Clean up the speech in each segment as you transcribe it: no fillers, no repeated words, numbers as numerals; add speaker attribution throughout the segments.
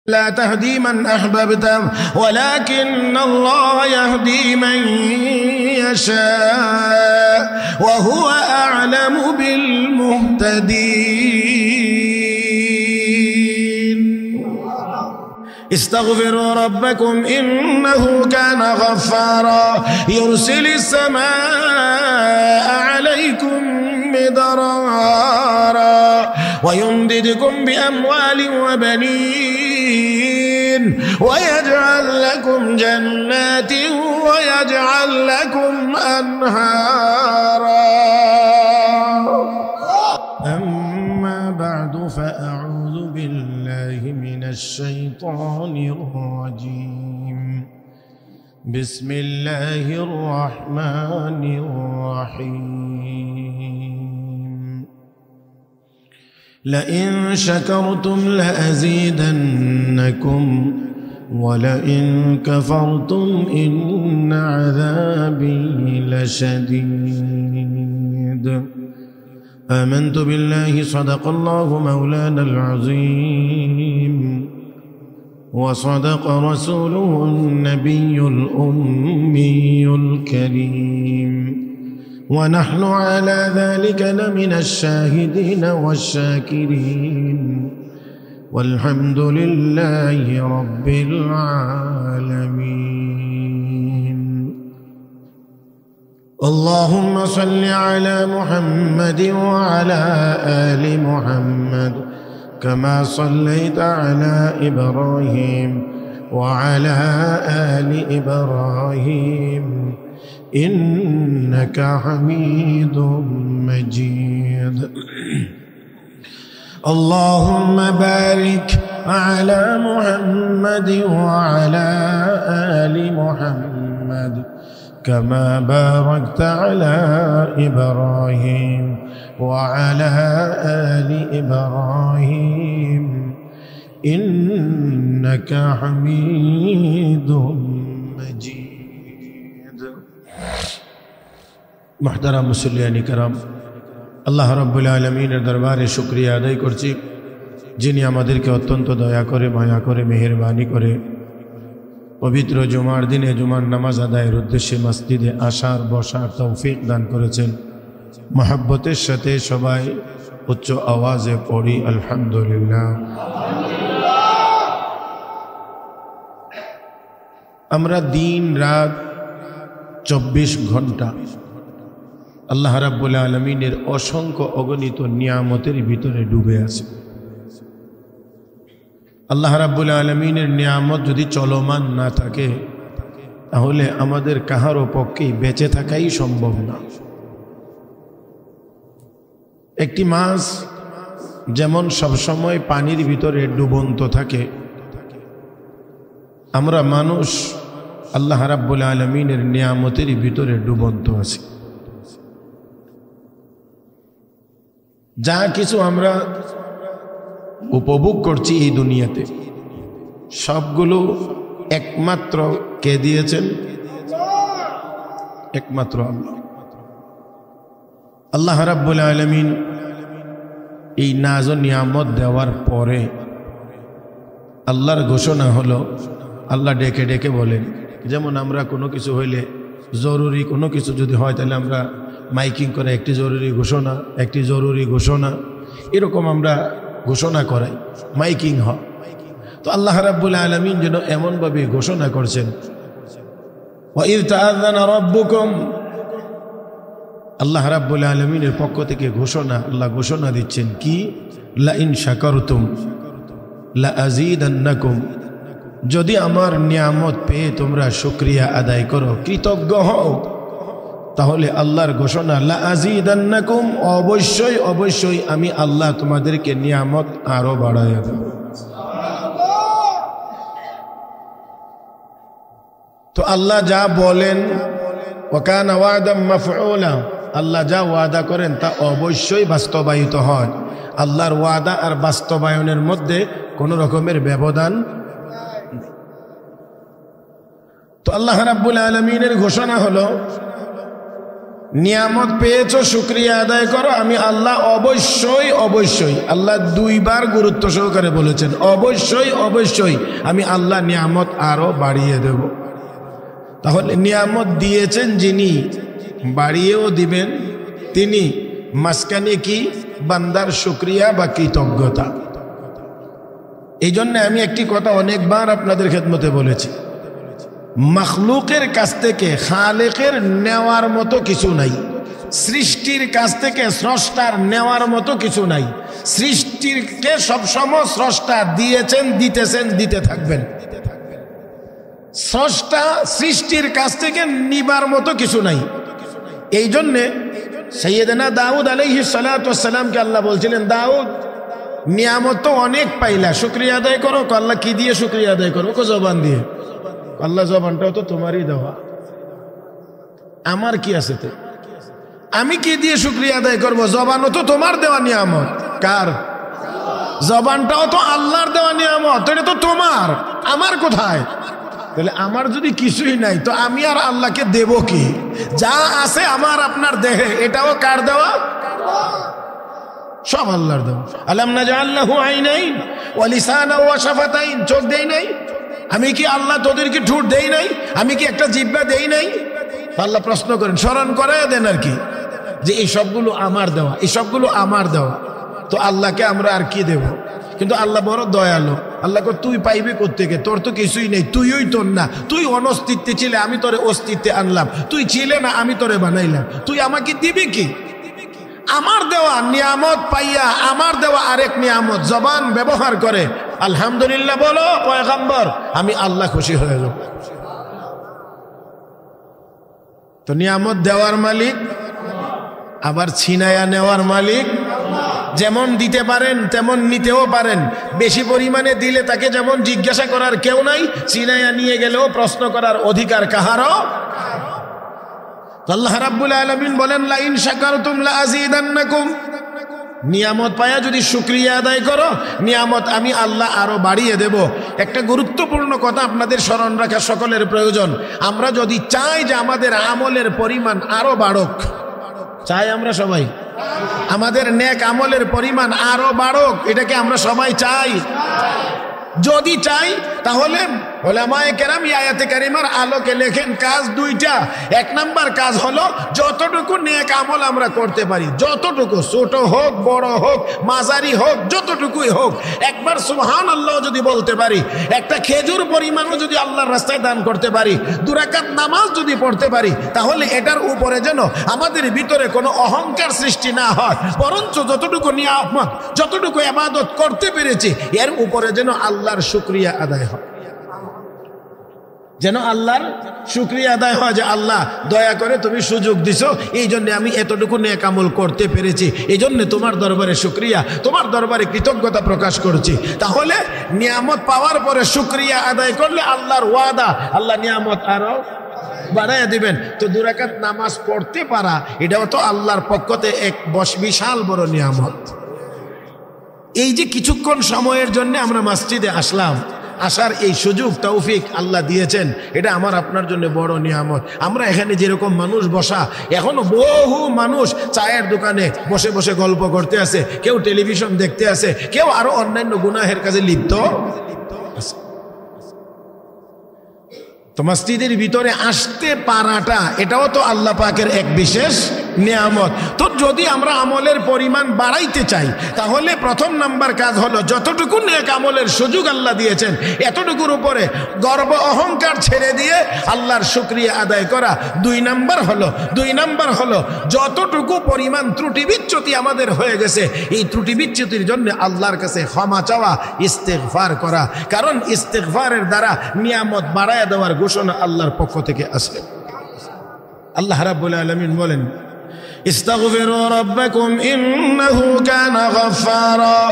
Speaker 1: لا تهدي من أحببت ولكن الله يهدي من يشاء وهو أعلم بالمهتدين استغفروا ربكم إنه كان غفارا يرسل السماء عليكم مدرارا ويمددكم بأموال وبنين ويجعل لكم جنات ويجعل لكم أنهارا أما بعد فأعوذ بالله من الشيطان الرجيم بسم الله الرحمن الرحيم لئن شكرتم لأزيدنكم ولئن كفرتم إن عذابي لشديد آمنت بالله صدق الله مولانا العظيم وصدق رسوله النبي الأمي الكريم ونحن على ذلك لمن الشاهدين والشاكرين والحمد لله رب العالمين اللهم صل على محمد وعلى آل محمد كما صليت على إبراهيم وعلى آل إبراهيم إنك حميد مجيد اللهم بارك على محمد وعلى آل محمد كما باركت على إبراهيم وعلى آل إبراهيم إنك حميد مجيد محترم মুসল্লিয়ান کرام আল্লাহ রাব্বুল আলামিনের দরবারে শুকরিয়া আদায় করছি যিনি আমাদেরকে অত্যন্ত দয়া করে মায়া করে মেহেরবানি করে পবিত্র জুমার দিনে জুমার নামাজ আদায়ের উদ্দেশ্যে মসজিদে আসার বসার তৌফিক দান করেছেন মহব্বতের সাথে সবাই উচ্চ আওয়াজে পড়ি আলহামদুলিল্লাহ আমরা দিন রাত 24 ঘন্টা আল্লাহ রাব্বুল আলামিনের অসংখ্য অগণিত নিয়ামতের ভিতরে ডুবে আছি আল্লাহ রাব্বুল আলামিনের নিয়ামত যদি চলমান না থাকে তাহলে আমাদের কাহারও পক্ষেই বেঁচে থাকাই সম্ভব না একটি মাছ যেমন সবসময় পানির ভিতরে ডুবন্ত থাকে আমরা মানুষ আল্লাহ রাব্বুল আলামিনের নিয়ামতের ভিতরে ডুবন্ত আছি যা কিছু আমরা উপভোগ করছি এই দুনিয়াতে সবগুলো একমাত্র কে দিয়েছেন একমাত্র আল্লাহ আল্লাহ রাব্বুল আলামিন এই নাজ ও নিয়ামত দেওয়ার পরে আল্লাহর ঘোষণা হলো আল্লাহ ডেকে ডেকে বলেন যেমন আমরা কোনো কিছু হইলে জরুরি কোনো কিছু যদি হয় তাহলে আমরা মাইকিং করে একটি জরুরি ঘোষণা এরকম আমরা ঘোষণা করাই মাইকিং হয় তো আল্লাহ রাব্বুল আলামিন যেন এমনভাবে ঘোষণা করছেন ওয়াইয তাআযানা রাব্বুকুম আল্লাহ রাব্বুল আলামিনের পক্ষ থেকে আল্লাহ ঘোষণা দিচ্ছেন কি লা ইন শাকারতুম লা আযীদান্নাকুম যদি আমার নিয়ামত পেয়ে তোমরা শুকরিয়া আদায় করো কৃতজ্ঞ হও তাহলে আল্লাহর ঘোষণা লা আযীদান্নাকুম অবশ্যই অবশ্যই আমি আল্লাহ তোমাদেরকে নিয়ামত আরো বাড়াইয়া দেব তো আল্লাহ যা বলেন ওয়া কানা ওয়াদাম মাফউলা আল্লাহ যা ওয়াদা করেন তা অবশ্যই বাস্তবায়িত হয় আল্লাহর ওয়াদা আর বাস্তবায়নের মধ্যে কোনো রকমের ব্যবধান তো আল্লাহ রাব্বুল আলামিনের ঘোষণা হলো নিয়ামত পেয়েছো, শুকরিয়া আদায় করো। আমি আল্লাহ অবশ্যই অবশ্যই, আল্লাহ দুইবার গুরুত্ব সহকারে বলেছেন, অবশ্যই অবশ্যই আমি আল্লাহ নিয়ামত আরো বাড়িয়ে দেব। তাহলে নিয়ামত দিয়েছেন যিনি, বাড়িয়েও দিবেন তিনি। মাঝখানে কি? বান্দার শুকরিয়া বা কৃতজ্ঞতা। এই জন্য আমি একটি কথা অনেকবার আপনাদের খেদমতে বলেছি, মখলুকের কাছ থেকে খালেকের নেওয়ার মতো কিছু নাই, সৃষ্টির কাছ থেকে স্রষ্টার নেওয়ার মতো কিছু নাই। সৃষ্টিকে সবসময় স্রষ্টা দিয়েছেন, দিতেছেন, দিতে থাকবেন। স্রষ্টা সৃষ্টির কাছ থেকে নিবার মতো কিছু নাই। এই জন্যে সৈয়দনা দাউদ আলাইহিস সালাতু ওয়াস সালামকে আল্লাহ বলছিলেন, দাউদ নিয়ামত তো অনেক পাইলা, শুকরিয়া আদায় করো। আল্লাহ কি দিয়ে শুকরিয়া আদায় করো? জবান দিয়ে। আল্লাহ জবানটাও তো তোমারই দেওয়া, আমার কি আছে? তো আমি কি দিয়ে শুকরিয়া আদায় করবো? জবানও তো তোমার দেওয়া নিয়ামত। কার? জবানটাও তো আল্লাহর দেওয়া নিয়ামত, এটা তো তোমার। আমার কোথায়? তাহলে আমার যদি কিছুই নাই তো আমি আর আল্লাহকে দেব কি? যা আছে আমার আপনার দেহে, এটাও কার দেওয়া? সব আল্লাহর দেওয়া। আলাম নাজআল লাহু আইনাইন ওয়া লিসানান ওয়া শাফাতাইন, চোখ দেই নাই? আমি কি আল্লাহ তোদেরকে ঠোঁট দেই নাই? আমি কি একটা জিহ্বা দেই নাই? আল্লাহ প্রশ্ন করেন, স্মরণ করায় দেন আর কি, যে এই সবগুলো আমার দেওয়া, এই সবগুলো আমার দেওয়া। তো আল্লাহকে আমরা আর কি দেব? কিন্তু আল্লাহ বড় দয়ালু। আল্লাহ কো, তুই পাইবি কোত্থেকে? তোর তো কিছুই নেই, তুইই তোর না। তুই অনস্তিত্বে ছিলে, আমি তোরে অস্তিত্বে আনলাম। তুই ছিলে না, আমি তোরে বানাইলাম। তুই আমাকে দিবি কি? আমার দেওয়া নিয়ামত পাইয়া আমার দেওয়া আরেক নিয়ামত জবান ব্যবহার করে আলহামদুলিল্লাহ বলো পয়গম্বর, আমি আল্লাহ খুশি হয়ে যাব। তো নিয়ামত দেওয়ার মালিক, আবার ছিনায়া নেওয়ার মালিক। যেমন দিতে পারেন তেমন নিতেও পারেন। বেশি পরিমাণে দিলে তাকে যেমন জিজ্ঞাসা করার কেউ নাই, ছিনায়া নিয়ে গেলেও প্রশ্ন করার অধিকার কাহারও। আল্লাহ রাব্বুল আলামিন বলেন, লা ইন শাকারতুম লা আযীদান্নাকুম, নিয়ামত পায়া যদি শুকরিয়া আদায় করো, নিয়ামত আমি আল্লাহ আরো বাড়িয়ে দেব। একটা গুরুত্বপূর্ণ কথা আপনাদের স্মরণ রাখা সকলের প্রয়োজন। আমরা যদি চাই যে আমাদের আমলের পরিমাণ আরো বাড়ুক, চাই আমরা সবাই আমাদের নেক আমলের পরিমাণ আরো বাড়ুক, এটাকে আমরা সবাই চাই। যদি চাই তাহলে উলামায়ে কেরাম আয়াতে কারিমার আলোকে লেখেন কাজ দুইটা। এক নাম্বার কাজ হলো যতটুকু নেক আমল আমরা করতে পারি, যতটুকু, ছোট হোক বড় হোক মাঝারি হোক, যতটুকুই হোক, একবার সুবহানাল্লাহ যদি বলতে পারি, একটা খেজুর পরিমাণও যদি আল্লাহর রাস্তায় দান করতে পারি, 2 রাকাত নামাজ যদি পড়তে পারি, তাহলে এটার উপরে যেন আমাদের ভিতরে কোনো অহংকার সৃষ্টি না হয়, বরঞ্চ যতটুকু নিয়ামত, যতটুকু ইবাদত করতে পেরেছি, এর উপরে যেন আল্লাহর শুকরিয়া আদায় হয়, যেন আল্লাহর শুকরিয়া আদায় হয় যে আল্লাহ দয়া করে তুমি সুযোগ দিছো, এই জন্য আমি এতটুকু নেক আমল করতে পেরেছি, এই জন্য তোমার দরবারে শুকরিয়া, তোমার দরবারে কৃতজ্ঞতা প্রকাশ করছি। তাহলে নিয়ামত পাওয়ার পরে শুকরিয়া আদায় করলে আল্লাহর ওয়াদা, আল্লাহ নিয়ামত আরো বাড়াইয়া দিবেন। তো 2 রাকাত নামাজ পড়তে পারা, এটাও তো আল্লাহর পক্ষতে এক বিশাল বড় নিয়ামত। এই যে কিছুক্ষণ সময়ের জন্য আমরা মসজিদে আসলাম, আসার এই সুযোগ তৌফিক আল্লাহ দিয়েছেন, এটা আমার আপনার জন্য বড় নিয়ামত। আমরা এখানে যেরকম মানুষ বসা, এখনো বহু মানুষ চায়ের দোকানে বসে বসে গল্প করতে আছে, কেউ টেলিভিশন দেখতে আছে, কেউ আরো অন্যান্য গুনাহের কাজে লিপ্ত আছে। তো মসজিদের ভিতরে আসতে পারাটা, এটাও তো আল্লাহ পাকের এক বিশেষ নিয়ামত। তো যদি আমরা আমলের পরিমাণ বাড়াইতে চাই, তাহলে প্রথম নাম্বার কাজ হলো যতটুকু নেক আমলের সুযোগ আল্লাহ দিয়েছেন, এতটুকুর উপরে গর্ব অহংকার ছেড়ে দিয়ে আল্লাহর শুকরিয়া আদায় করা। 2 নাম্বার হলো যতটুকু পরিমাণ ত্রুটি বিচ্যুতি আমাদের হয়ে গেছে, এই ত্রুটি বিচ্যুতির জন্য আল্লাহর কাছে ক্ষমা চাওয়া, ইস্তেগফার করা। কারণ ইস্তেগফারের দ্বারা নিয়ামত বাড়ায়া দেওয়ার ঘোষণা আল্লাহর পক্ষ থেকে আসে। আল্লাহ রাব্বুল আলামিন বলেন, استغفروا ربكم إنه كان غفارا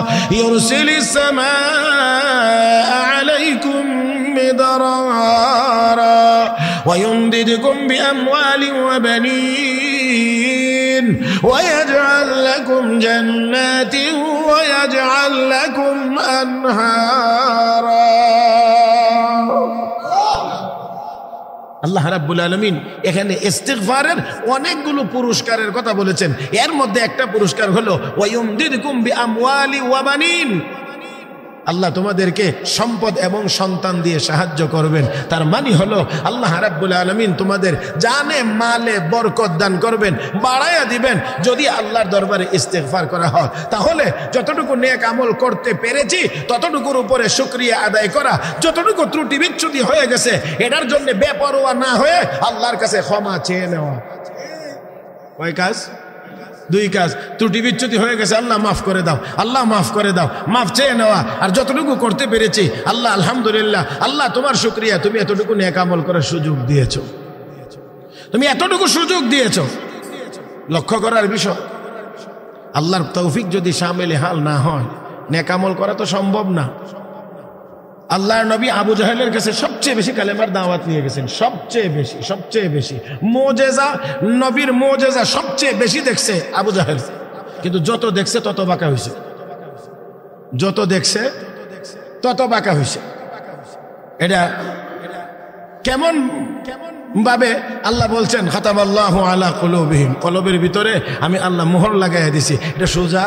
Speaker 1: يرسل السماء عليكم مدرارا ويمددكم بأموال وبنين ويجعل لكم جنات ويجعل لكم أنهارا। আল্লাহ রাব্বুল আলামিন এখানে ইস্তিগফারের অনেকগুলো পুরস্কারের কথা বলেছেন। এর মধ্যে একটা পুরস্কার হলো ওয়ায়ুমদিদকুম বিআমওয়ালি ওয়া বানিন, আল্লাহ তোমাদেরকে সম্পদ এবং সন্তান দিয়ে সাহায্য করবেন। তার মানে হলো আল্লাহ রাব্বুল আলামিন তোমাদের জানে মালে বরকত দান করবেন, বাড়ায়া দিবেন যদি আল্লাহর দরবারে ইস্তিগফার করা হয়। তাহলে যতটুকু নেক আমল করতে পেরেছি ততটুকুর উপরে শুকরিয়া আদায় করা, যতটুকু ত্রুটি বিচ্যুতি হয়ে গেছে এটার জন্য বেপরোয়া না হয়ে আল্লাহর কাছে ক্ষমা চেয়ে নেওয়া। কয় কাজ? দুই কাজ। ত্রুটি বিচ্যুতি হয়ে গেছে, আল্লাহ মাফ করে দাও, আল্লাহ মাফ করে দাও, মাফ চেয়ে নেওয়া। আর যতটুকু করতে পেরেছি আল্লাহ আলহামদুলিল্লাহ, আল্লাহ তোমার শুকরিয়া, তুমি এতটুকু নেক আমল করার সুযোগ দিয়েছো, তুমি এতটুকু সুযোগ দিয়েছো। লক্ষ্য করার বিষয়, আল্লাহর তৌফিক যদি শামিলে হাল না হয় নেক আমল করা তো সম্ভব না। আল্লাহর নবী আবু জাহেলের কাছে সবচেয়ে বেশি কালেমার দাওয়াত নিয়ে গেছেন, সবচেয়ে বেশি মুজিজা, নবীর মুজিজা সবচেয়ে বেশি দেখছে আবু জাহেল। কিন্তু যত দেখছে তত বাঁকা হয়েছে, যত দেখছে তত বাঁকা হয়েছে। এটা কেমন ভাবে আল্লাহ বলছেন খাতাবাল্লাহু আলা কুলুবিহিম, কলবের ভিতরে আমি আল্লাহ মোহর লাগাইয়া দিছি। এটা সোজা,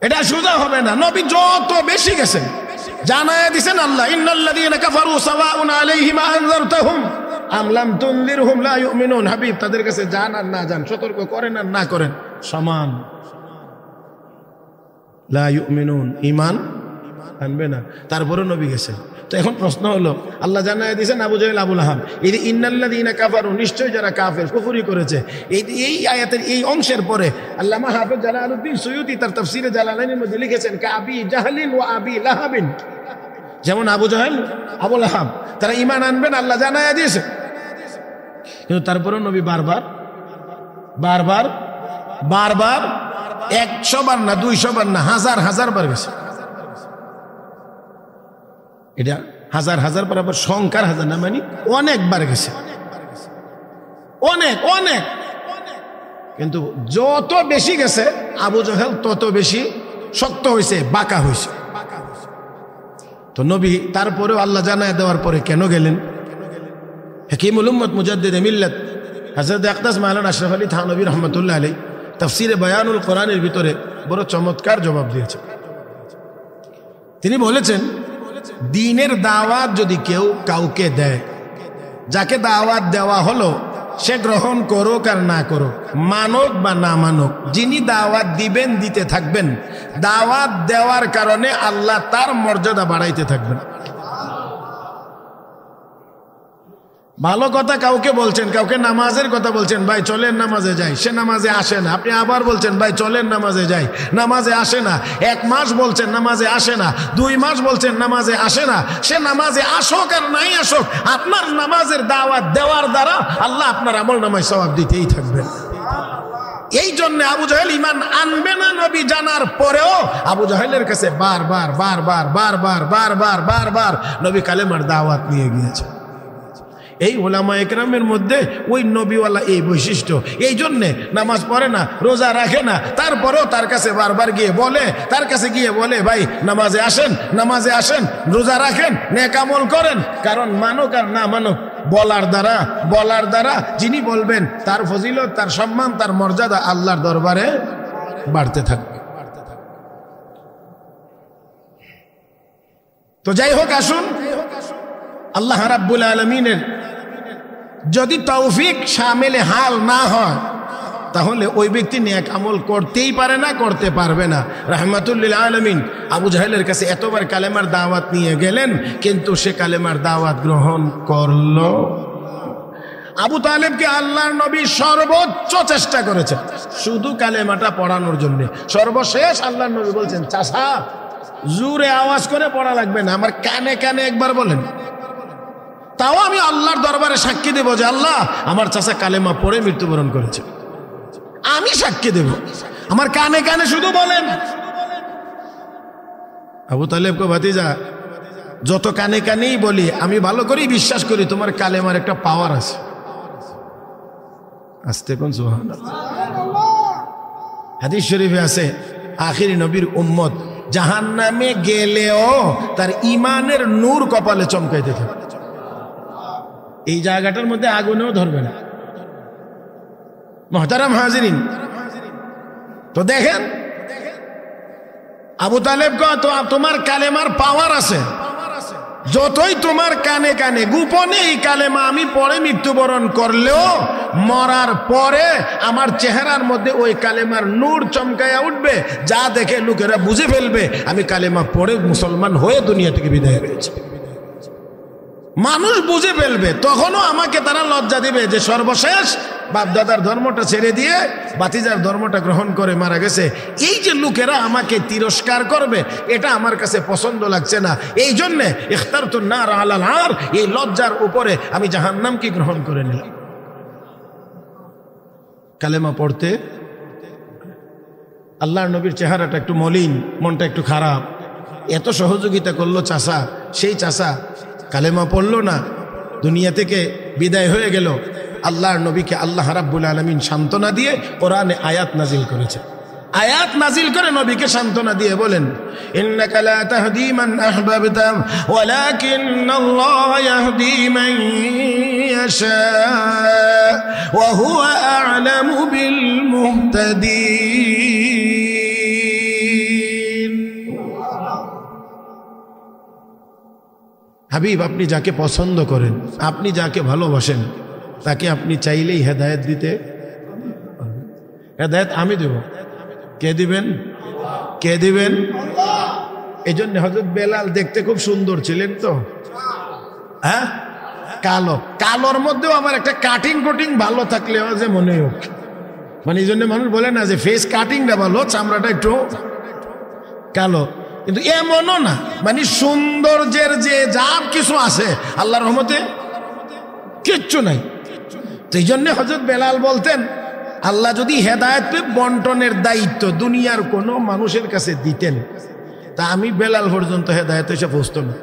Speaker 1: এটা সোজা হবে না। নবী যত বেশি গেছেন জানায়া দিছেন আল্লাহ ইন্নাল্লাযীনা কাফারু সাওয়াউন আলাইহিম আনযারতাহুম আম লাম তুনযিরহুম লা ইউমিনুন। হাবিব তাদের কাছে জান আর না জান, সতর্ক করেন আর না করেন সমান। লা ইউমিনুন, ঈমান আনবে না। তারপরে নবী গেছেন। তো এখন প্রশ্ন হলো, আল্লাহ জানায়া দিয়েছেন আবু জাহেল আবু লাহাব, এই ইন্নাল্লাযীনা কাফারু, নিশ্চয় যারা কাফের কুফরি করেছে। এই আয়াতের এই অংশের পরে আল্লামা হাফেজ জালালউদ্দিন সুয়ুতি তার তাফসীরে জালালাইনের মধ্যে লিখেছেন কাবি জাহলিন ওয়া আবি লাহাবিন, যেমন আবু জাহেল আবু লাহাব তারা ঈমান আনবেন আল্লাহ জানায়া দিয়েছে। কিন্তু তারপরে নবী বারবার 100 বার না 200 বার না হাজার বার গেছে। এটা হাজার বার, আবার সংখ্যার হাজার না, মানে অনেকবার গেছে, অনেক। কিন্তু যত বেশি গেছে আবু জাহেল তত বেশি শক্ত হয়েছে, বাঁকা হয়েছে। তো নবী তারপরেও আল্লাহ জানায় দেওয়ার পরে কেন গেলেন? হাকিমুল উম্মত মুজাদ্দিদে মিল্লাত হযরত আকদাস মাওলানা আশরাফ আলী থানভী রাহমাতুল্লাহ আলাইহি তাফসীরে বায়ানুল কোরআনের ভিতরে বড় চমৎকার জবাব দিয়েছেন। তিনি বলেছেন, দ্বীনের দাওয়াত যদি কেউ কাউকে দেয়, যাকে দাওয়াত দেওয়া হলো সে গ্রহণ করুক আর না করুক, মানক বা না মানক, যিনি দাওয়াত দিবেন দিতে থাকবেন, দাওয়াত দেওয়ার কারণে আল্লাহ তার মর্যাদা বাড়াইতে থাকবেন। ভালো কথা কাউকে বলছেন, কাউকে নামাজের কথা বলছেন, ভাই চলেন নামাজে যাই, সে নামাজে আসে না। আপনি আবার বলছেন ভাই চলেন নামাজে যাই, নামাজে আসে না। 1 মাস বলছেন নামাজে আসে না, 2 মাস বলছেন নামাজে আসে না। সে নামাজে আসুক আর নাই আসুক, আপনার নামাজের দাওয়াত দেওয়ার দ্বারা আল্লাহ আপনার আমল নামায় সওয়াব দিতেই থাকবেন। এই জন্য আবু জাহেল ঈমান আনবে না নবী জানার পরেও আবু জাহেলের কাছে বারবার নবী কালেমার দাওয়াত নিয়ে গিয়েছে। এই ওলামা একরামের মধ্যে ওই নবীওয়ালা এই বৈশিষ্ট্য। এই জন্যে নামাজ পড়ে না, রোজা রাখে না, তারপরেও তার কাছে বারবার গিয়ে বলে, তার কাছে গিয়ে বলে ভাই নামাজে আসেন, রোজা রাখেন, নেক আমল করেন। কারণ মানক আর না মানক, বলার দ্বারা যিনি বলবেন তার ফজিলত, তার সম্মান, তার মর্যাদা আল্লাহর দরবারে বাড়তে থাকবে। তো যাই হোক, আসুন আল্লাহ রাব্বুল আলামিনের যদি তৌফিক শামিলে হাল না হয় তাহলে ওই ব্যক্তি নেক আমল করতেই পারে না, করতে পারবে না। রাহমাতুল লিল আলামিন আবু জাহেলের কাছে এতবার কালেমার দাওয়াত নিয়ে গেলেন, কিন্তু সে কালেমার দাওয়াত গ্রহণ করলো। আবু তালেবকে আল্লাহর নবী সর্বোচ্চ চেষ্টা করেছেন শুধু কালেমাটা পড়ানোর জন্য। সর্বশেষ আল্লাহর নবী বলছেন, চাচা জোরে আওয়াজ করে পড়া লাগবে না, আমার কানে কানে একবার বলেন, তাও আমি আল্লাহর দরবারে সাক্ষী দেব যে আল্লাহ আমার চাচা কালেমা পড়ে মৃত্যুবরণ করেছে। আমি সাক্ষী দেব, আমার কানে কানে শুধু বলেন। আবু তালেবকে ভাতিজা যত কানে কানেই বলি, আমি ভালো করেই বিশ্বাস করি তোমার কালেমার একটা পাওয়ার আছে। আস্তে কোন সুবহানাল্লাহ। হাদিস শরীফে আছে আখিরি নবীর উম্মত জাহান্নামে গেলেও তার ঈমানের নূর কপালে চমকাইতে থাকে। এই জায়গাটার মধ্যে আগুনেও ধরবে না। মুহতারাম হাজিরিন, তো দেখেন আবু তালেব তো তোমার কালেমার পাওয়ার আছে, যতই তোমার কানে কানে গোপনে এই কালেমা আমি পরে মৃত্যুবরণ করলেও মরার পরে আমার চেহারার মধ্যে ওই কালেমার নূর চমকায়া উঠবে, যা দেখে লোকেরা বুঝে ফেলবে আমি কালেমা পড়ে মুসলমান হয়ে দুনিয়া থেকে বিদায় হয়েছে। মানুষ বুঝে ফেলবে, তখনও আমাকে তারা লজ্জা দিবে যে সর্বশেষ বাপদাদার ধর্মটা ছেড়ে দিয়ে বাতিজার ধর্মটা গ্রহণ করে মারা গেছে। এই যে লোকেরা আমাকে তিরস্কার করবে, এটা আমার কাছে পছন্দ লাগছে না। এই জন্যে ইখতারতুন নার আলাল নার, এই লজ্জার উপরে আমি জাহান্নামকে গ্রহণ করে নিলাম। কালেমা পড়তে আল্লাহর নবীর চেহারাটা একটু মলিন, মনটা একটু খারাপ, এত সহযোগিতা করলো চাচা, সেই চাচা কালেমা পড়লো না, দুনিয়া থেকে বিদায় হয়ে গেল। আল্লাহর নবীকে আল্লাহ রাব্বুল আলামিন সান্ত্বনা দিয়ে কোরআনে আয়াত নাজিল করেছে। আয়াত নাজিল করে নবীকে সান্ত্বনা দিয়ে বলেন, ইন্নাকা লা তাহদি মান আহবাবতা ওয়ালাকিন্নাল্লাহ ইয়াহদি মান ইয়াশা ওয়া হুয়া আ'লামু বিল মুহতাদিন। হাবিব, আপনি যাকে পছন্দ করেন, আপনি যাকে ভালোবাসেন, তাকে আপনি চাইলেই হেদায়েত দিতে, হেদায়েত আমি দেব। কে দিবেন? কে দিবেন? এই জন্য হযরত বেলাল দেখতে খুব সুন্দর ছিলেন তো, হ্যাঁ, কালো, কালোর মধ্যেও আমার একটা কাটিং কোটিং ভালো থাকলেও যে মনে হোক, মানে এই জন্য মানুষ বলে না যে ফেস কাটিংটা ভালো, চামড়াটা একটু কালো, কিন্তু এমনও না, মানে সৌন্দর্যের যে যা কিছু আছে আল্লাহর রহমতে কিচ্ছু নাই। এই জন্য হযরত বেলাল বলতেন, আল্লাহ যদি হেদায়েত বন্টনের দায়িত্ব দুনিয়ার কোনো মানুষের কাছে দিতেন, তা আমি বেলাল পর্যন্ত হেদায়েত এসে পৌঁছতো না।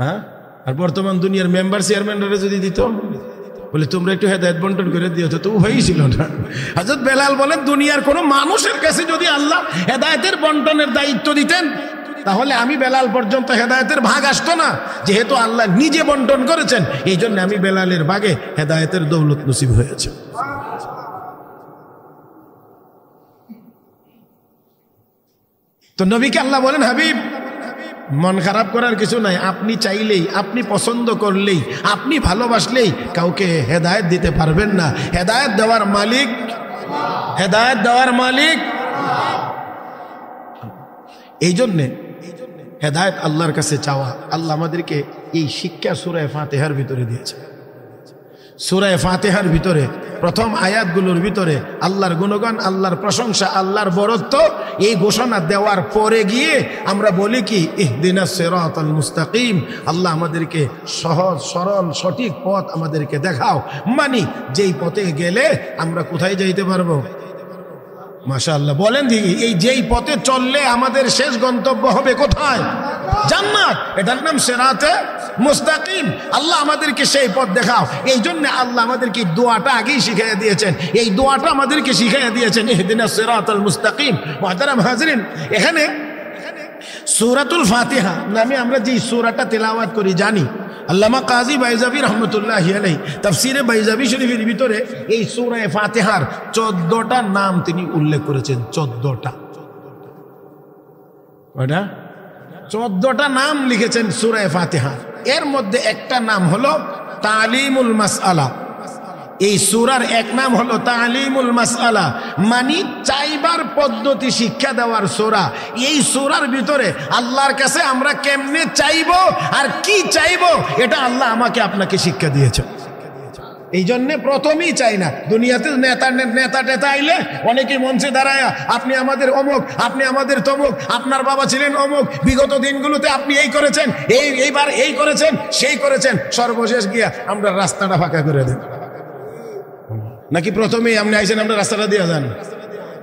Speaker 1: হ্যাঁ, আর বর্তমান দুনিয়ার মেম্বার চেয়ারম্যানরা যদি দিত, বলে তোমরা একটু হেদায়েত বন্টন করে দিও, তো উভয়ই ছিল না। হযরত বেলাল বলেন, দুনিয়ার কোনো মানুষের কাছে যদি আল্লাহ হেদায়েতের বন্টনের দায়িত্ব দিতেন, তাহলে আমি বেলাল পর্যন্ত হেদায়েতের ভাগ আসতো না। যেহেতু আল্লাহ নিজে বন্টন করেছেন, এই জন্য আমি বেলালের ভাগে হেদায়েতের দৌলত নসিব হয়েছে। তো নবীকে আল্লাহ বলেন, হাবিব, মন খারাপ করার কিছু নাই, আপনি চাইলেই, আপনি পছন্দ করলেই, আপনি ভালোবাসলেই কাউকে হেদায়েত দিতে পারবেন না। হেদায়েত দেওয়ার মালিক, হেদায়েত দেওয়ার মালিক। এই জন্যে হেদায়েত আল্লাহর কাছে চাওয়া। আল্লাহ আমাদেরকে এই শিক্ষা সূরা ফাতিহার ভিতরে দিয়েছে। সূরা ফাতিহার ভিতরে প্রথম আয়াতগুলোর ভিতরে আল্লাহর গুণগান, আল্লাহর প্রশংসা, আল্লাহর বরত্ব এই ঘোষণা দেওয়ার পরে গিয়ে আমরা বলি কি, ইহদিনাস সিরাতাল মুস্তাকিম, আল্লাহ আমাদেরকে সহজ সরল সঠিক পথ আমাদেরকে দেখাও। মানে যেই পথে গেলে আমরা কোথায় যাইতে পারবো? মাশাআল্লাহ, বলেন দেখি, এই যেই পথে চললে আমাদের শেষ গন্তব্য হবে কোথায়? জান্নাত। এটার নাম সিরাতে মুস্তাকিম। আল্লাহ আমাদেরকে সেই পথ দেখাও। এই জন্য আল্লাহ আমাদেরকে দোয়াটা আগেই শিখাইয়া দিয়েছেন, এই দোয়াটা আমাদেরকে শিখাইয়া দিয়েছেন, ইহদিনাস সিরাতাল মুস্তাকিম। মুহতারাম হাজিরিন, এখানে সূরাতুল ফাতিহা নামে আমরা যে সূরাটা তেলাওয়াত করি জানি, আল্লামা কাজী বাইজাবি রহমতুল্লাহি আলাইহি তাফসিরে বাইজাবি শরীফের ভিতরে এই সূরা ফাতিহার 14টা নাম তিনি উল্লেখ করেছেন। 14টা, ওটা 14টা নাম লিখেছেন সূরা ফাতিহার। এর মধ্যে একটা নাম হলো তালিমুল মাসআলা। এই সূরার এক নাম হলো তালিমুল মাসআলা, মানে চাইবার পদ্ধতি শিক্ষা দেওয়ার সূরা। এই সূরার ভিতরে আল্লাহর কাছে আমরা কেমনে চাইবো আর কি চাইবো, এটা আল্লাহ আমাকে আপনাকে শিক্ষা দিয়েছে। এই জন্য প্রথমেই চাই না, দুনিয়াতে নেতা টেতা আইলে অনেকে মঞ্চে দাঁড়ায়, আপনি আমাদের অমুক, আপনি আমাদের তমুক, আপনার বাবা ছিলেন অমুক, বিগত দিনগুলোতে আপনি এই করেছেন, এইবার এই করেছেন, সেই করেছেন, সর্বশেষ গিয়া আমরা রাস্তাটা ফাঁকা করে দেন। নাকি প্রথমেই আপনি আইসেন আমরা রাস্তাটা দিয়ে যান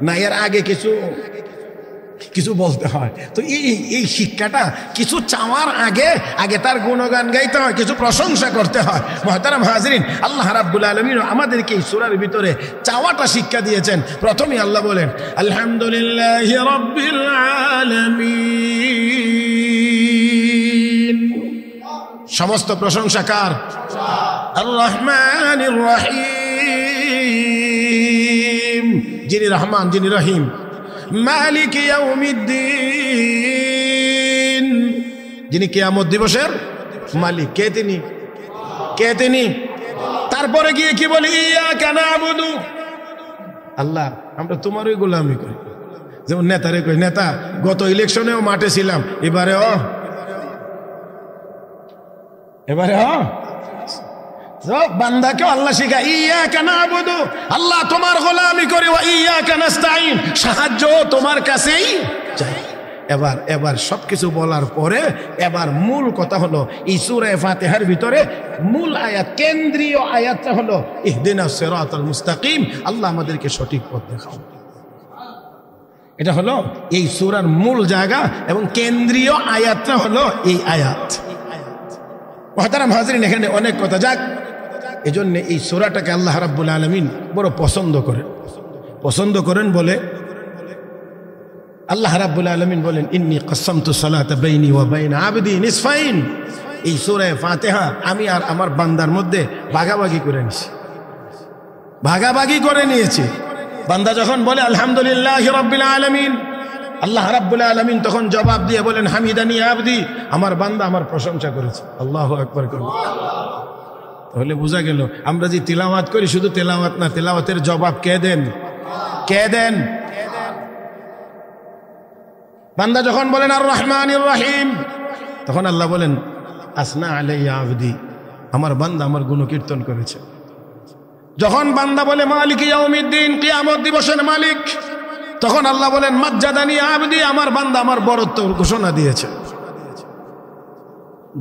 Speaker 1: না, এর আগে কিছু বলতে হয়। তো এই শিক্ষাটা কিছু চাওয়ার আগে তার গুণগান গাইতে হয়, কিছু প্রশংসা করতে হয়। মুহতারাম হাজিরিন, আল্লাহ রাব্বুল আলামিন আমাদেরকে এই সূরার ভিতরে চাওয়াটা শিক্ষা দিয়েছেন। প্রথমেই আল্লাহ বলেন, আলহামদুলিল্লাহি রাব্বিল আলামিন, সমস্ত প্রশংসা কার? আর রহমানির রহিম, যিনি রহমান যিনি রহিম। মালিক ইয়াউমিদ্দিন, যিনি কিয়ামত দিবসের মালিক। কে তিনি? কে তিনি? তারপরে গিয়ে কি বলি? ইয়াকা না'বুদু, আল্লাহ আমরা তোমারই গোলামি করি। যেমন নেতারে কই, নেতা গত ইলেকশনেও মাঠে ছিলাম, এবারে বান্দাকে আল্লাহ শিখায় ইয়াকা না'বুদু, আল্লাহ তোমার গোলামি করি, ওয়া ইয়াকা নাস্তাঈন, সাহায্য তোমার কাছেই চাই। এবার সবকিছু বলার পরে এবার মূল কথা হলো এই সূরা ফাতিহার ভিতরে মূল আয়াত, কেন্দ্রীয় আয়াতটা হলো ইহদিনাস সিরাতাল মুস্তাকিম, আল্লাহ আমাদেরকে সঠিক পথ দেখাও। এটা হলো এই সূরার মূল জায়গা এবং কেন্দ্রীয় আয়াতটা হলো এই আয়াত। মুহতারাম হাজিরিন, এখানে অনেক কথা যাক, এজন্য এই সূরাটাকে আল্লাহ রাব্বুল আলামিন বড় পছন্দ করেন বলে আল্লাহ রাব্বুল আলামিন বলেন ইন্নী কাসসামতু সালাতা বাইনি ওয়া বাইনা আবদি নিসফাইন। এই সূরা ফাতিহা আমি আর আমার বান্দার মধ্যে ভাগাভাগি করে নিয়েছি। বান্দা যখন বলে আলহামদুলিল্লাহি রাব্বিল আলামিন, আল্লাহ রাব্বুল আলামিন তখন জবাব দিয়ে বলেন হামিদানি আবদি, আমার বান্দা আমার প্রশংসা করেছে। আল্লাহু আকবার করুন। তাহলে বোঝা গেল আমরা যে তিলাওয়াত করি শুধু তেলাওয়াত না, তেলাওয়াতের জবাব কে দেন? বান্দা যখন বলেন আর রহমানির রহিম, তখন আল্লাহ বলেন আসনা আলাইয়া আবদি, আমার বান্দা আমার গুণকীর্তন করেছে। যখন বান্দা বলে মালিক ইয়াউমিদ্দিন, কিয়ামত দিবসের মালিক, তখন আল্লাহ বলেন মাজ্জাদানি আবদি, আমার বান্দা আমার বরত্ব ঘোষণা দিয়েছে।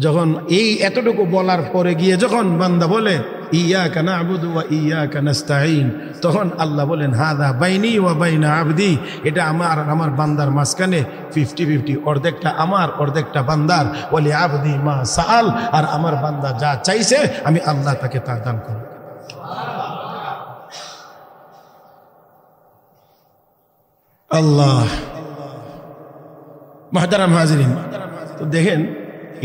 Speaker 1: যখন এই এতটুকু বলার পরে গিয়ে যখন বান্দা বলে ইয়াকা না'বুদু ওয়া ইয়াকা নাস্তাঈন, তখন আল্লাহ বলেন হাযা বাইনি ওয়া বাইনা আবদি, এটা আমার আর আমার বান্দার মাঝখানে 50-50, অর্ধেকটা আমার অর্ধেকটা বান্দার। ওয়ালি আবদি মা সাআল, আর আমার বান্দা যা চাইছে আমি আল্লাহ তাকে তা দান করব। আল্লাহ। মুহতারাম হাজিরিন, তো দেখেন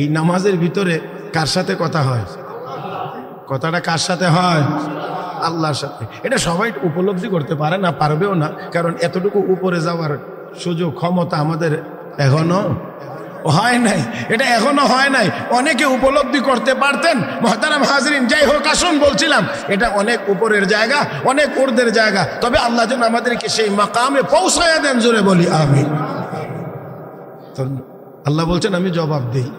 Speaker 1: এই নামাজের ভিতরে কার সাথে কথা হয়? কথাটা কার সাথে হয়? আল্লাহর সাথে। এটা সবাই উপলব্ধি করতে পারে না, পারবেও না, কারণ এতটুকু উপরে যাওয়ার সুযোগ ক্ষমতা আমাদের এখনো হয় নাই। এটা এখনো হয় নাই। অনেকে উপলব্ধি করতে পারতেন। মুহতারাম হাজিরিন, যাই হোক, আসুন বলছিলাম এটা অনেক উপরের জায়গা, অনেক ঊর্ধ্বের জায়গা, তবে আল্লাহ যেন আমাদেরকে সেই মাকামে পৌঁছায়া দেন। জোরে বলি আমিন। তো আল্লাহ বলছেন আমি জবাব দেই।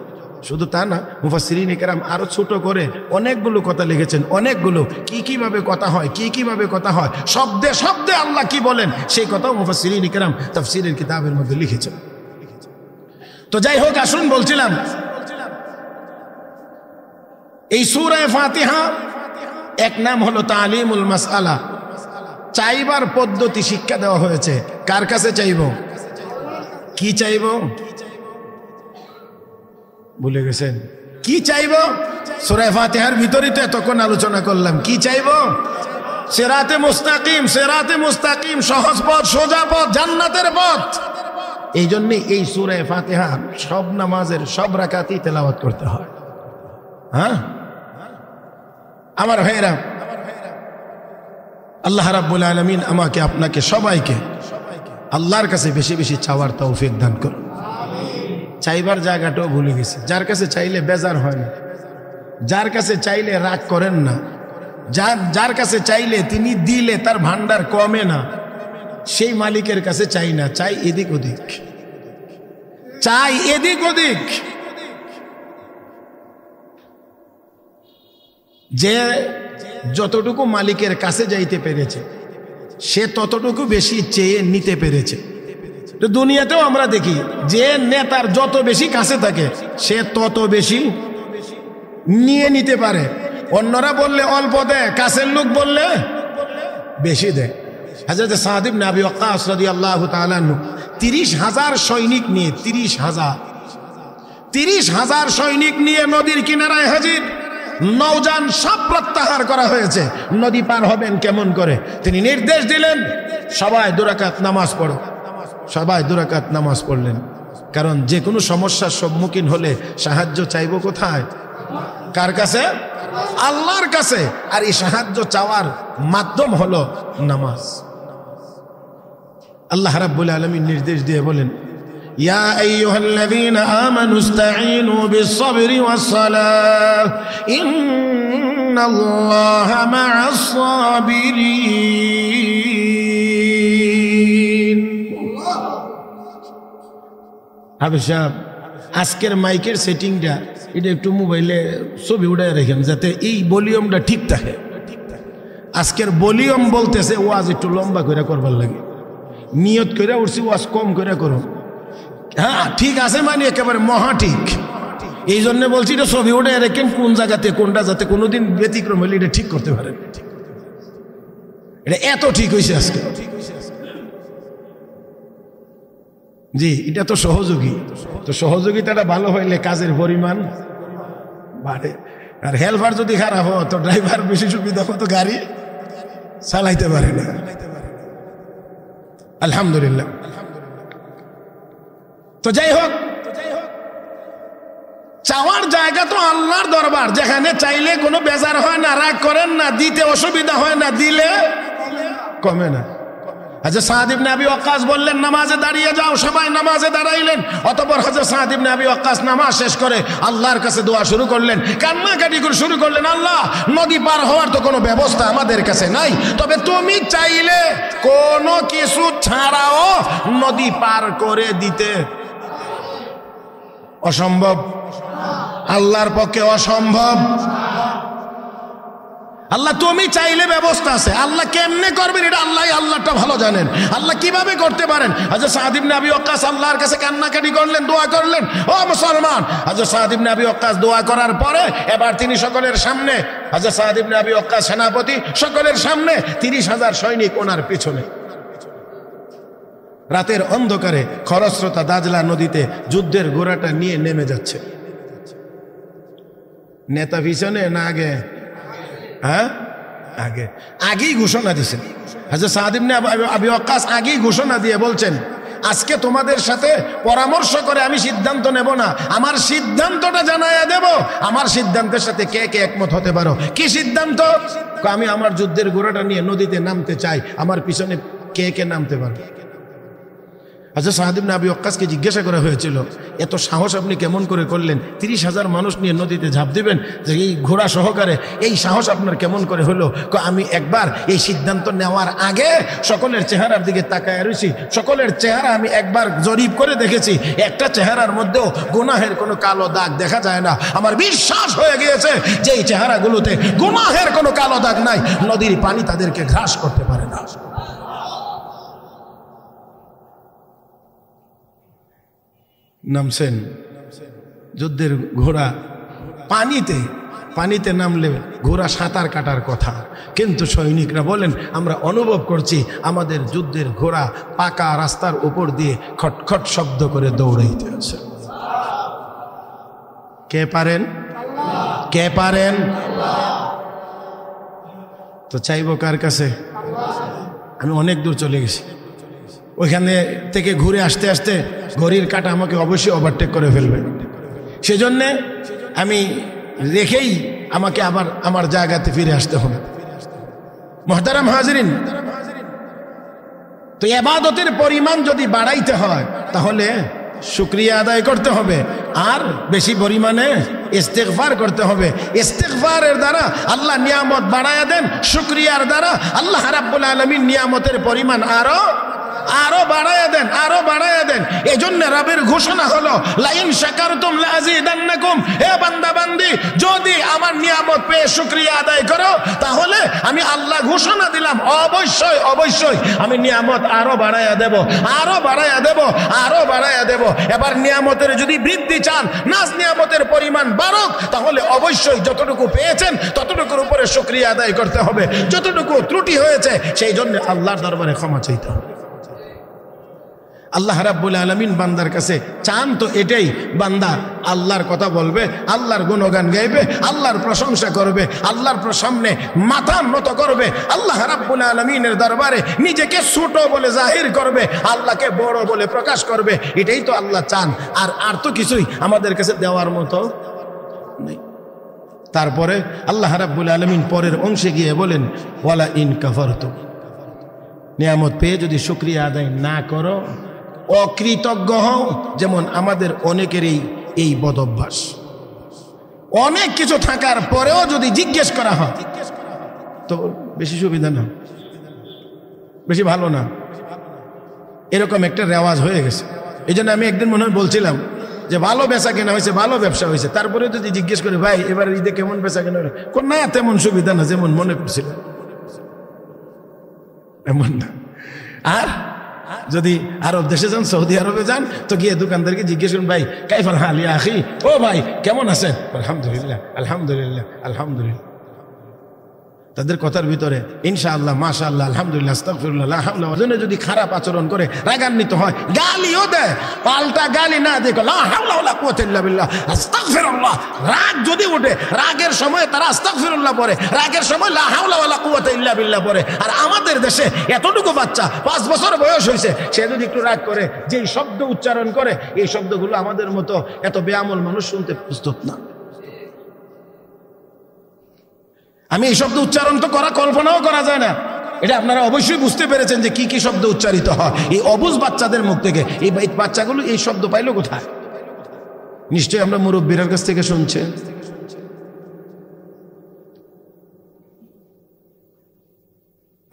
Speaker 1: শুধু তা না, মুফাসসিরিন ইকরাম আরো ছোট করে অনেকগুলো কথা লিখেছেন, অনেকগুলো কিভাবে কথা হয়, কিভাবে কথা হয়, শব্দে শব্দে আল্লাহ কি বলেন সেই কথাও মুফাসসিরিন ইকরাম তাফসীরের কিতাবের মধ্যে লিখেছেন। তো যাই হোক, আসুন বলছিলাম এই সূরা ফাতিহা এক নাম হলো তালিমুল মাসআলা, চাইবার পদ্ধতি শিক্ষা দেওয়া হয়েছে। কার কাছে চাইব? কি চাইব? ভুলে গেছেন? কি চাইব? সূরা ফাতিহার ভিতরেই তো এতক্ষণ আলোচনা করলাম। কি চাইব? সিরাতে মুস্তাকিম, সহজ পথ, সোজা পথ, জান্নাতের পথ। এই জন্য এই সূরা ফাতিহা সব নামাজের সব রাকাতেই তেলাওয়াত করতে হয়। হ্যাঁ আমার ভাইরা, আল্লাহ রাব্বুল আলামিন আমাকে আপনাকে সবাইকে আল্লাহর কাছে বেশি বেশি চাওয়ার তৌফিক দান করুন। চাইবার জায়গাটাও ভুলে গেছি। যার কাছে চাইলে বেজার হয় না, যার কাছে চাইলে রাগ করেন না, যার কাছে চাইলে তিনি দিলে তার ভান্ডার কমে না, সেই মালিকের কাছে চাই না, চাই এদিক ওদিক, যে যতটুকু মালিকের কাছে যাইতে পেরেছে সে ততটুকু বেশি চেয়ে নিতে পেরেছে। তো দুনিয়াতেও আমরা দেখি যে নেতার যত বেশি কাছে থাকে সে তত বেশি নিয়ে নিতে পারে। অন্যরা বললে অল্প দেয়, কাছের লোক বললে বেশি দেয়। হযরত সাদ ইবনে আবি ওয়াক্কাস রাদিয়াল্লাহু তাআলা আনহু 30,000 সৈনিক নিয়ে 30,000 সৈনিক নিয়ে নদীর কিনারায় হাজির। নৌযান সব প্রত্যাহার করা হয়েছে। নদী পার হবেন কেমন করে? তিনি নির্দেশ দিলেন সবাই 2 রাকাত নামাজ পড়ো। সবাই 2 রাকাত নামাজ পড়লেন। কারণ যে কোনো সমস্যার সম্মুখীন হলে সাহায্য চাইবো কোথায়? কার কাছে? আল্লাহর কাছে। আর এই সাহায্য চাওয়ার মাধ্যম হলো নামাজ। আল্লাহ রাব্বুল আলামিন নির্দেশ দিয়ে বলেন, ইয়া আইয়ুহাল্লাযীনা আমানু ইসতাঈনু বিস-সাবরি ওয়াস-সালাহ ইন্নাল্লাহা মা'আস সাবিরিন। হাফেজ সাহেব, আজকের মাইকের সেটিংটা এটা একটু মোবাইলে ছবি উঠায় রেখেন যাতে এই ভলিউমটা ঠিক থাকে। আজকের ভলিউম বলতেছে ওয়াজ একটু লম্বা করে করবার লাগে, নিয়ত করে উঠছি ওয়াজ কম করে করো। হ্যাঁ ঠিক আছে, মানে একেবারে মহা ঠিক। এই জন্য বলছি এটা ছবি উঠায় রেখেন, কোন জায়গাতে কোনটা যাতে কোনোদিন ব্যতিক্রম হলে এটা ঠিক করতে পারেন। এটা এত ঠিক হয়েছে আজকে। জি, এটা তো সহযোগী, তো সহযোগিতাটা ভালো হইলে কাজের পরিমাণ বাড়ে। আর হেল্পার যদি খারাপ হয় তো ড্রাইভার বেশি সুবিধা মতো গাড়ি চালাইতে পারে না। আলহামদুলিল্লাহ। তো যাই হোক, চাওয়ার জায়গা তো আল্লাহর দরবার, যেখানে চাইলে কোনো বেজার হয় না, রাগ করেন না, দিতে অসুবিধা হয় না, দিলে কমে না। হযরত সাদ ইবনে আবি ওয়াক্কাস বললেন, নামাজে দাঁড়িয়ে যাও। সবাই নামাজে দাঁড়াইলেন। অতঃপর হযরত সাদ ইবনে আবি ওয়াক্কাস নামাজ শেষ করে আল্লাহর কাছে দোয়া শুরু করলেন, কান্নাকাটি করে শুরু করলেন, আল্লাহ, নদী পার হওয়ার তো কোনো ব্যবস্থা আমাদের কাছে নাই, তবে তুমি চাইলে কোনো কিছু ছাড়াও নদী পার করে দিতে অসম্ভব, আল্লাহর পক্ষে অসম্ভব। আল্লাহ তুমি চাইলে ব্যবস্থা আছে। আল্লাহ কেমনে করবেন এটা আল্লাহটা ভালো জানেন। আল্লাহ কিভাবে করতে পারেন। হযরত সাদ ইবনে আবি ওয়াক্কাস আল্লাহর কাছে কান্নাকাটি করলেন, দোয়া করলেন। ও মুসলমান, হযরত সাদ ইবনে আবি ওয়াক্কাস দোয়া করার পরে এবার তিনি সকলের সামনে, হযরত সাদ ইবনে আবি ওয়াক্কাস সেনাপতি, সকলের সামনে 30,000 সৈনিক ওনার পিছনে। রাতের অন্ধকারে খরস্রোতা দাজলা নদীতে যুদ্ধের ঘোড়াটা নিয়ে নেমে যাচ্ছে। নেতা পিছনে না আগে? হ্যাঁ, আগেই ঘোষণা দিয়েছেন। হযরত সাদ ইবনে আবি ওয়াক্কাস আগেই ঘোষণা দিয়ে বলছেন, আজকে তোমাদের সাথে পরামর্শ করে আমি সিদ্ধান্ত নেব না, আমার সিদ্ধান্তটা জানাইয়া দেব। আমার সিদ্ধান্তের সাথে কে কে একমত হতে পারো? কি সিদ্ধান্ত? আমি আমার যুদ্ধের ঘোড়াটা নিয়ে নদীতে নামতে চাই, আমার পিছনে কে কে নামতে পারো? হযরত সাদ ইবনে আবি ওয়াক্কাসকে জিজ্ঞাসা করা হয়েছিল, এত সাহস আপনি কেমন করে করলেন? 30,000 মানুষ নিয়ে নদীতে ঝাঁপ দিবেন যে এই ঘোড়া সহকারে, এই সাহস আপনার কেমন করে হলো? আমি একবার এই সিদ্ধান্ত নেওয়ার আগে সকলের চেহারার দিকে তাকায় রয়েছি, সকলের চেহারা আমি একবার জরিপ করে দেখেছি, একটা চেহারার মধ্যেও গুনাহের কোনো কালো দাগ দেখা যায় না। আমার বিশ্বাস হয়ে গিয়েছে যে এই চেহারাগুলোতে গুনাহের কোনো কালো দাগ নাই, নদীর পানি তাদেরকে গ্রাস করতে পারে না। নামছেন যুদ্ধের ঘোড়া, পানিতে নামলে ঘোড়া সাঁতার কাটার কথা, কিন্তু সৈনিকরা বলেন আমরা অনুভব করছি আমাদের যুদ্ধের ঘোড়া পাকা রাস্তার উপর দিয়ে খটখট শব্দ করে দৌড়াইতে আছে। কে পারেন? কে পারেন? তো চাইব কার কাছে? আমি অনেক দূর চলে গেছি, ওইখানে থেকে ঘুরে আসতে আসতে ঘড়ির কাঁটা আমাকে অবশ্যই ওভারটেক করে ফেলবে। সেজন্যে আমি রেখেই আমাকে আবার আমার জায়গাতে ফিরে আসতে হবে। মুহতারাম হাজিরিন, তো ইবাদতের পরিমাণ যদি বাড়াইতে হয় তাহলে শুকরিয়া আদায় করতে হবে, আর বেশি পরিমাণে ইস্তিগফার করতে হবে। ইস্তিগফারের দ্বারা আল্লাহ নিয়ামত বাড়ায়া দেন, শুকরিয়ার দ্বারা আল্লাহ রাব্বুল আলামিন নিয়ামতের পরিমাণ আরো বাড়ায়া দেন, আরো বাড়ায়া দেন। এজন্য রবের ঘোষণা হলো, লাইন শাকারতুম লাযিদান্নাকুম, হে বান্দা বান্দি, যদি আমার নিয়ামত পেয়ে শুকরিয়া আদায় করো তাহলে আমি আল্লাহ ঘোষণা দিলাম অবশ্যই অবশ্যই আমি নিয়ামত আরো বাড়ায়া দেব, আরো বাড়ায়া দেব, আরো বাড়ায়া দেব। এবার নিয়ামতের যদি বৃদ্ধি চান, নাজ নিয়ামতের পরিমাণ বাড়ুক, তাহলে অবশ্যই যতটুকু পেয়েছেন ততটুকুর উপরে শুকরিয়া আদায় করতে হবে। যতটুকু ত্রুটি হয়েছে সেই জন্য আল্লাহর দরবারে ক্ষমা চাইতে হবে। আল্লাহ রাব্বুল আলামিন বান্দার কাছে চান তো এটাই, বান্দা আল্লাহর কথা বলবে, আল্লাহর গুণগান গাইবে, আল্লাহর প্রশংসা করবে, আল্লাহর সামনে মাথা নত করবে, আল্লাহ রাব্বুল আলামিনের দরবারে নিজেকে ছোট বলে জাহির করবে, আল্লাহকে বড় বলে প্রকাশ করবে। এটাই তো আল্লাহ চান, আর তো কিছুই আমাদের কাছে দেওয়ার মতো নেই। তারপরে আল্লাহ রাব্বুল আলামিন পরের অংশে গিয়ে বলেন ওয়ালা ইন কাফারতুম, নিয়ামত পেয়ে যদি শুকরিয়া আদায় না করো, অকৃতজ্ঞ হও। যেমন আমাদের অনেকেরই এই বদ অভ্যাস, অনেক কিছু থাকার পরেও যদি জিজ্ঞেস করা হয় তো বেশি সুবিধা না, বেশি ভালো না, এরকম একটা রেওয়াজ হয়ে গেছে। এই জন্য আমি একদিন মনে হয় বলছিলাম যে ভালো বেচা কেনা হয়েছে, ভালো ব্যবসা হয়েছে, তারপরে যদি জিজ্ঞেস করি ভাই এবার ঈদে কেমন বেচা কেনা হলো, না তেমন সুবিধা না যেমন মনে করছিল, এমন না। আর যদি আরব দেশে যান, সৌদি আরবে যান, তো গিয়ে দোকানদারকে জিজ্ঞেস করুন ভাই কাইফাল হাল ইয়া আখি, ও ভাই কেমন আছেন, আলহামদুলিল্লাহ আলহামদুলিল্লাহ আলহামদুলিল্লাহ। তাদের কথার ভিতরে ইনশাআল্লাহ মাশাআল্লাহ আলহামদুলিল্লাহ আস্তাগফিরুল্লাহ লা হাওলা ওয়ালা কুওয়াতা, যদি খারাপ আচরণ করে রাগান্বিত হয়, গালিও দেয়, পাল্টা গালি না দেখো লা হাওলা ওয়ালা কুওয়াতা ইল্লা বিল্লাহ আস্তাগফিরুল্লাহ। রাগ যদি ওঠে, রাগের সময় তারা আস্তাগফিরুল্লাহ পড়ে, রাগের সময় লা হাওলা ওয়ালা কুওয়াতা ইল্লা বিল্লাহ পড়ে। আর আমাদের দেশে এতটুকু বাচ্চা 5 বছর বয়স হয়েছে, সে যদি একটু রাগ করে, যেই শব্দ উচ্চারণ করে, এই শব্দগুলো আমাদের মতো এত বেআমল মানুষ শুনতে প্রস্তুত না। আমি এই শব্দ উচ্চারণ তো করা কল্পনাও করা যায় না। এটা আপনারা অবশ্যই বুঝতে পেরেছেন যে কি কি শব্দ উচ্চারিত হয় এই অবুঝ বাচ্চাদের মুখ থেকে। এই বাচ্চাগুলো এই শব্দ পাইলো কোথায়? নিশ্চয়ই আমরা মুরব্বীর কাছ থেকে শুনছে।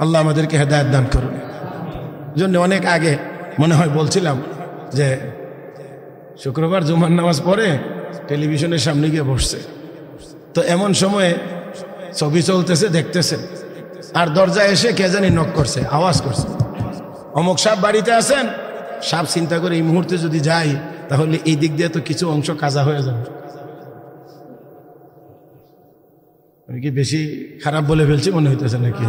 Speaker 1: আল্লাহ আমাদেরকে হেদায়েত দান করুন। জন্য অনেক আগে মনে হয় বলছিলাম যে শুক্রবার জুমার নামাজ পড়ে টেলিভিশনের সামনে গিয়ে বসছে, তো এমন সময়ে ছবি চলতেছে দেখতেছে, আর দরজায় এসে কে জানি নক করছে, আওয়াজ করছে, অমুক সাহেব বাড়িতে আছেন। সাহেব চিন্তা করে এই মুহূর্তে যদি যাই তাহলে এই দিক দিয়ে তো কিছু অংশ কাজা হয়ে যাবে। আমি কি বেশি খারাপ বলে ফেলছি মনে হইতেছে নাকি?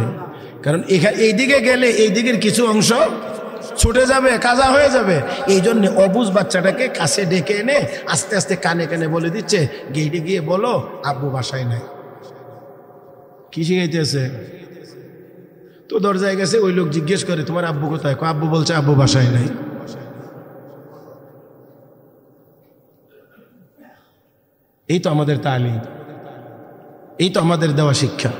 Speaker 1: কারণ এই দিকে গেলে এই দিকের কিছু অংশ ছুটে যাবে, কাজা হয়ে যাবে। এই জন্য অবুঝ বাচ্চাটাকে কাছে ডেকে এনে আস্তে আস্তে কানে কানে বলে দিচ্ছে, গেটে গিয়ে বলো আব্বু বাসায় নাই। কি শিখাইতেছে? তো দরজায় গেছে, ওই লোক জিজ্ঞেস করে তোমার আব্বু কোথায়? আব্বু বলছে আব্বু বাসায় নাই। এই তো আমাদের তালিম, এই তো আমাদের দেওয়া শিক্ষা।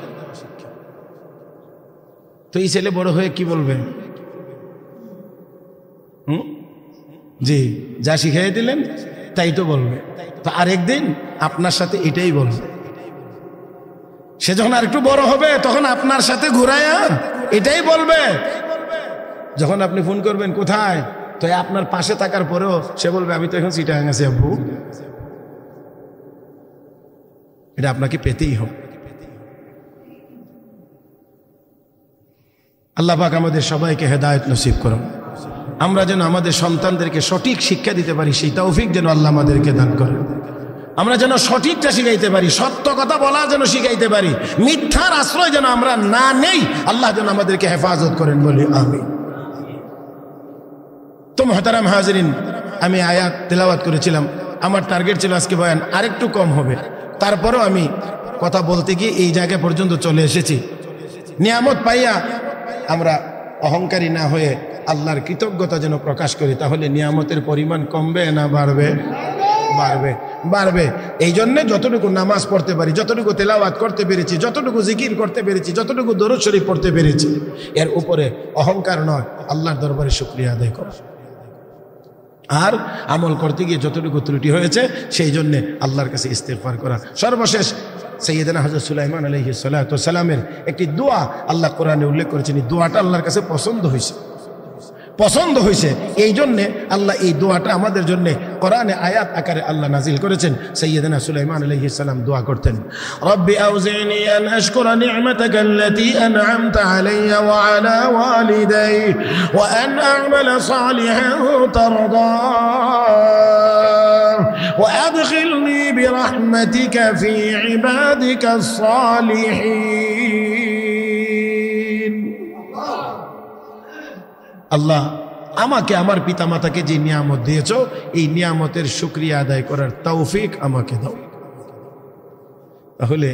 Speaker 1: তো এই ছেলে বড় হয়ে কি বলবে? জি, যা শিখাই দিলেন তাই তো বলবে। তো আরেকদিন আপনার সাথে এটাই বলবে। সে যখন আর একটু বড় হবে তখন আপনার সাথে ঘুরায়া এটাই বলবে। যখন আপনি ফোন করবেন কোথায়, তো আপনার পাশে থাকার পরেও সে বলবে আমি তো এখন চিটাগাং আছি আব্বু। এটা আপনাকে পেতেই হবে। আল্লাহ পাক আমাদের সবাইকে হেদায়েত নসিব করুন। আমরা যেন আমাদের সন্তানদেরকে সঠিক শিক্ষা দিতে পারি, সেই তৌফিক যেন আল্লাহ আমাদেরকে দান করেন। আমরা যেন সঠিকটা শিখাইতে পারি, সত্য কথা বলা যেন শিখাইতে পারি, মিথ্যার আশ্রয় যেন আমরা না নেই। আল্লাহ যেন আমাদেরকে হেফাজত করেন, বলি আমিন। তো মুহতারাম হাজিরিন, আমি আয়াত তেলাওয়াত করেছিলাম। আমার টার্গেট ছিল আজকে বয়ান আরেকটু কম হবে, তারপরেও আমি কথা বলতে গিয়ে এই জায়গা পর্যন্ত চলে এসেছি। নিয়ামত পাইয়া আমরা অহংকারী না হয়ে আল্লাহর কৃতজ্ঞতা যেন প্রকাশ করি, তাহলে নিয়ামতের পরিমাণ কমবে না বাড়বে? বাড়বে, বাড়বে। এই জন্যে যতটুকু নামাজ পড়তে পারি, যতটুকু তেলাওয়াত করতে পেরেছি, যতটুকু জিকির করতে পেরেছি, যতটুকু দরুদ শরীফ পড়তে পেরেছি, এর উপরে অহংকার নয়, আল্লাহর দরবারে শুকরিয়া আদায় করা। আর আমল করতে গিয়ে যতটুকু ত্রুটি হয়েছে সেই জন্যে আল্লাহর কাছে ইস্তেগফার করা। সর্বশেষ সাইয়েদনা হযরত সুলাইমান আলাইহিস সালাতু ওয়াস সালামের একটি দোয়া আল্লাহ কোরআনে উল্লেখ করেছেন। এই দোয়াটা আল্লাহর কাছে পছন্দ হয়েছে, এই জন্যে আল্লাহ এই দোয়াটা আমাদের জন্য কোরআনে আয়াত আকারে আল্লাহ নাজিল করেছেন। সাইয়েদনা সুলাইমান আলাইহিস সালাম দোয়া করতেন, রব্বি আউজিনি আন আশকুরা নি'মাতাকা আল্লাতী আন'আমতা আলাইয়া ওয়া আলা ওয়ালিদাই ওয়া আন আ'মালা সালিহান তারদাহ ওয়া আদখিলনি বিরহমাতিকা ফি ইবাদিকা الصالحين। আল্লাহ আমাকে আমার পিতামাতাকে যে নিয়ামত দিয়েছো, এই নিয়ামতের শুকরিয়া আদায় করার তৌফিক আমাকে দাও। তাহলে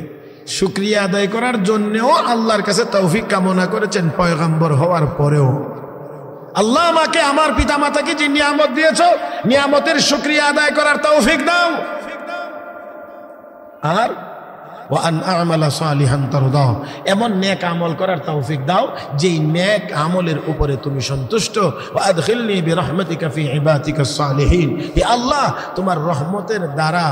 Speaker 1: শুকরিয়া আদায় করার জন্যও আল্লাহর কাছে তৌফিক কামনা করেছেন পয়গম্বর হওয়ার পরেও। আল্লাহ আমাকে আমার পিতামাতাকে যে নিয়ামত দিয়েছো, নিয়ামতের শুকরিয়া আদায় করার তৌফিক দাও। আর ওয়া আন আ'মালা সালিহান তারদা, এমন নেক আমল করার তৌফিক দাও যেই নেক আমলের উপরে তুমি সন্তুষ্ট। ওয়া আদখিলনি বিরহমাতিকা ফি ইবাদিকাস সালিহিন, হে আল্লাহ তোমার রহমতের দ্বারা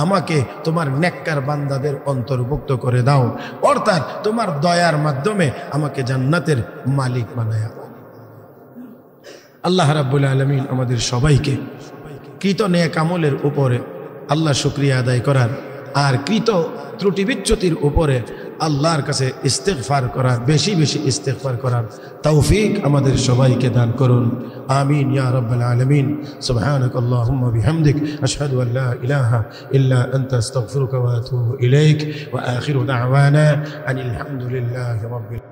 Speaker 1: আমাকে তোমার নেককার বান্দাদের অন্তর্ভুক্ত করে দাও, অর্থাৎ তোমার দয়ার মাধ্যমে আমাকে জান্নাতের মালিক বানায়া। আল্লাহ রাব্বুল আলামিন আমাদের সবাইকে কৃত নেক আমলের উপরে আল্লাহ শুকরিয়া আদায় করার আর কৃত ত্রুটি বিচ্যুতির উপরে আল্লাহর কাছে ইস্তিগফার করার, বেশি বেশি ইস্তিগফার করার তৌফিক আমাদের সবাইকে দান করুন। আমিন ইয়া রাব্বাল আলামিন। সুবহানাকাল্লাহুম্মা বিহামদিক আশহাদু আল লা ইলাহা ইল্লা আনতা আস্তাগফিরুকা ওয়া আতুবু ইলাইক ওয়া আখিরু দাওয়ানা আনিল হামদুলিল্লাহি রাব্বিল